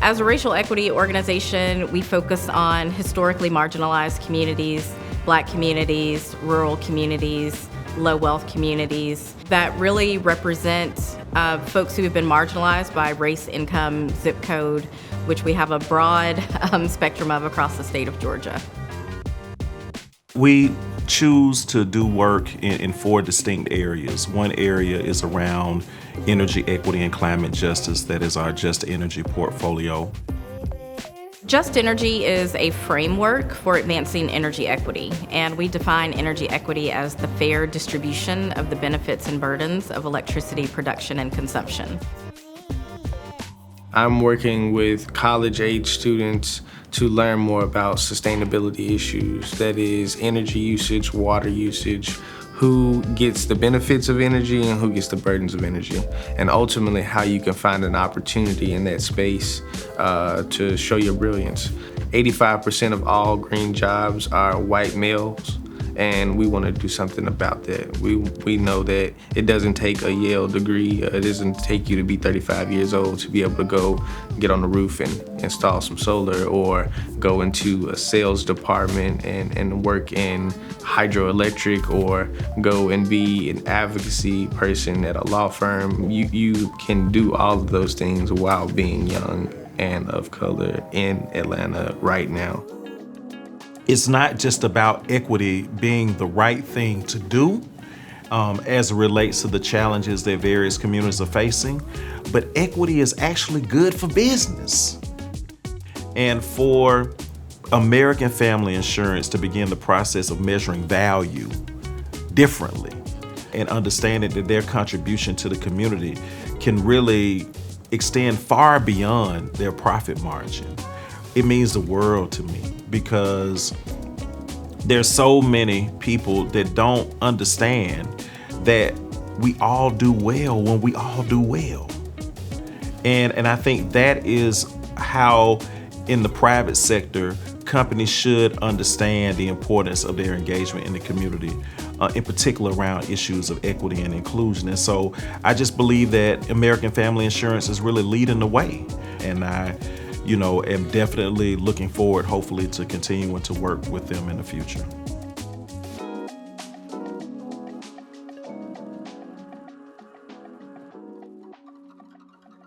As a racial equity organization, we focus on historically marginalized communities, Black communities, rural communities, low-wealth communities that really represent folks who have been marginalized by race, income, zip code, which we have a broad spectrum of across the state of Georgia. We choose to do work in 4 distinct areas. One area is around energy equity and climate justice. That is our Just Energy portfolio. Just Energy is a framework for advancing energy equity, and we define energy equity as the fair distribution of the benefits and burdens of electricity production and consumption. I'm working with college-age students to learn more about sustainability issues, that is energy usage, water usage, who gets the benefits of energy and who gets the burdens of energy, and ultimately how you can find an opportunity in that space to show your brilliance. 85% of all green jobs are white males, and we want to do something about that. We know that it doesn't take a Yale degree, it doesn't take you to be 35 years old to be able to go get on the roof and install some solar, or go into a sales department and work in hydroelectric, or go and be an advocacy person at a law firm. You can do all of those things while being young and of color in Atlanta right now. It's not just about equity being the right thing to do as it relates to the challenges that various communities are facing, but equity is actually good for business. And for American Family Insurance to begin the process of measuring value differently and understanding that their contribution to the community can really extend far beyond their profit margin, it means the world to me, because there's so many people that don't understand that we all do well when we all do well. And I think that is how, in the private sector, companies should understand the importance of their engagement in the community, in particular around issues of equity and inclusion. And so I just believe that American Family Insurance is really leading the way. And I am definitely looking forward, hopefully, to continuing to work with them in the future.